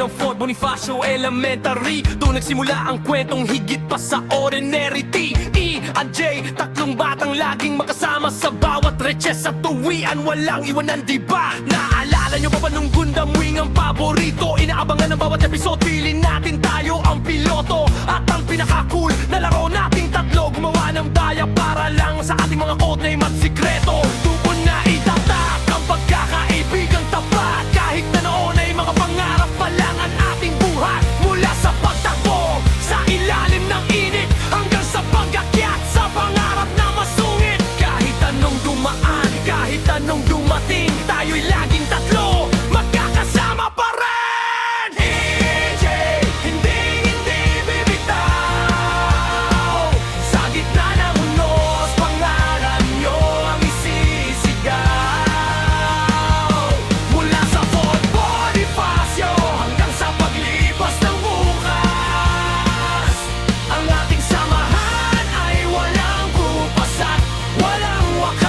ng Fort Bonifacio Elementary. Doon nagsimula ang kwentong higit pa sa ordinary. T.E. at J, tatlong batang laging makasama sa bawat reches at tuwian. Walang iwanan, diba? Naalala nyo pa ba nung Gundam Wing ang paborito? Inaabangan ng bawat episode, feeling natin tayo ang piloto. At ang pinaka-cool na laro nating tatlo, gumawa ng daya para lang sa ating mga codename at sikreto. Doon na itatak ang pagkakaibigang tapat. Kahit na noon ay mga pangarap pa lang ang ating buhat. Mula sa pagtakbo, sa ilalim ng init, hanggang sa pag-akyat sa pangarap na masungit. Kahit anong dumaan, kahit anong dumating, tayo'y laging tatlo, magkakasama pa rin. EJ, hindi bibitaw. Sa gitna ng unos, pangalan nyo ang isisigaw. Mula sa Fort Bonifacio hanggang sa paglipas ng bukas, ang ating samahan ay walang bupas at walang wakas.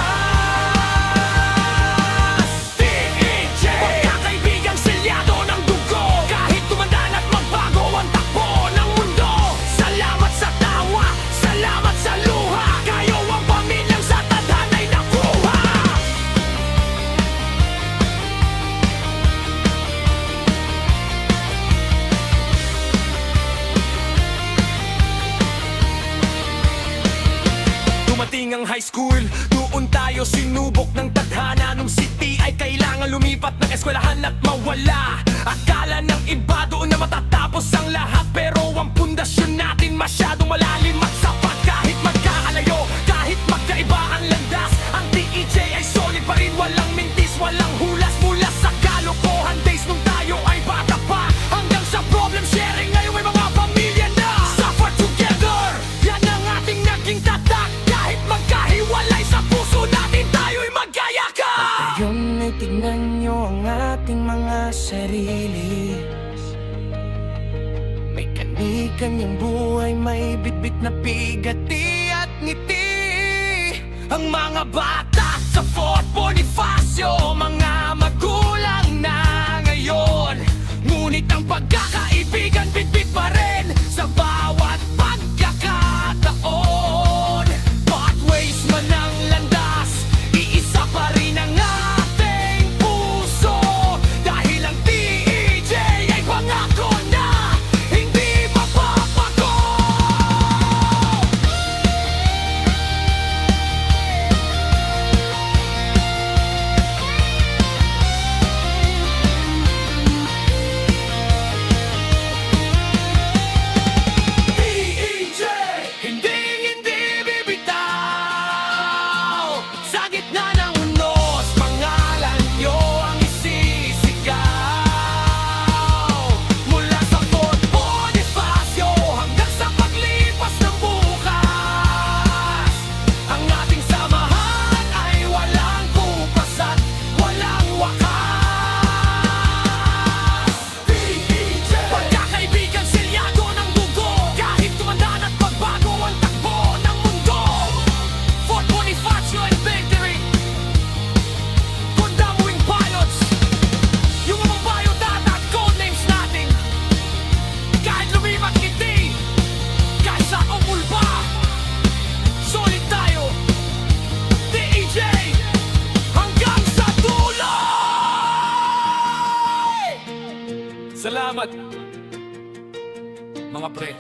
TEJ, pagkakaibigang selyado ng dugo. Kahit tumandaan at magbago ang takbo ng mundo. Salamat sa tawa, salamat sa luha. Kayo ang pamilyang sa tadhana'y nakuha. Dumating ang high school, doon tayo sinubok ng tadhana. Nung city ay kailangan lumipat ng eskwelahan at mawala. Akala ng iba doon na matatapos ang lahat, pero ang pundasyon natin masyadong malalim at sapat. Kahit magkaalayo, kahit magkaiba ang landas, ang TEJ ay solid pa rin. Walang mintis, walang hulas. Mula sa kalokohan days nung tayo ay bata pa, hanggang sa problem sharing, ngayon may mga pamilya na. Suffer together, yan ang ating naging tatak. Kahit magkahiwalay, sa puso natin tayo'y magkayakap. Ngayon ay tignan nyo ang ating mga sarili. May kani-kanyang buhay, may bitbit na pigati at ngiti. Ang mga bata sa Fort Bonifacio, mga magulang na ngayon. Ngunit ang pagkakaibigan bitbit pa rin sa bawat pagkakataon. Pathways man ang landas, iisa pa rin ang ating puso. Dahil ang TEJ ay pangako na hindi mapapago. TEJ, hindi bibitaw. Sa gitna ng unos, pangalan nyo ang isisigaw. Mula sa Fort Bonifacio hanggang sa paglipas ng bukas, ang ating samahan ay walang kupas at walang wakas. TEJ, pagkakaibigan selyado ng dugo. Kahit tumandaan at magbago ang takbo ng mundo. Fort Bonifacio Elementary, Gundam Wing Pilots, yung mga biodata at codenames natin. Kahit lumipat ngiti, kahit sa umulba, solid tayo. TEJ, hanggang sa dulo. Salamat, mga pre.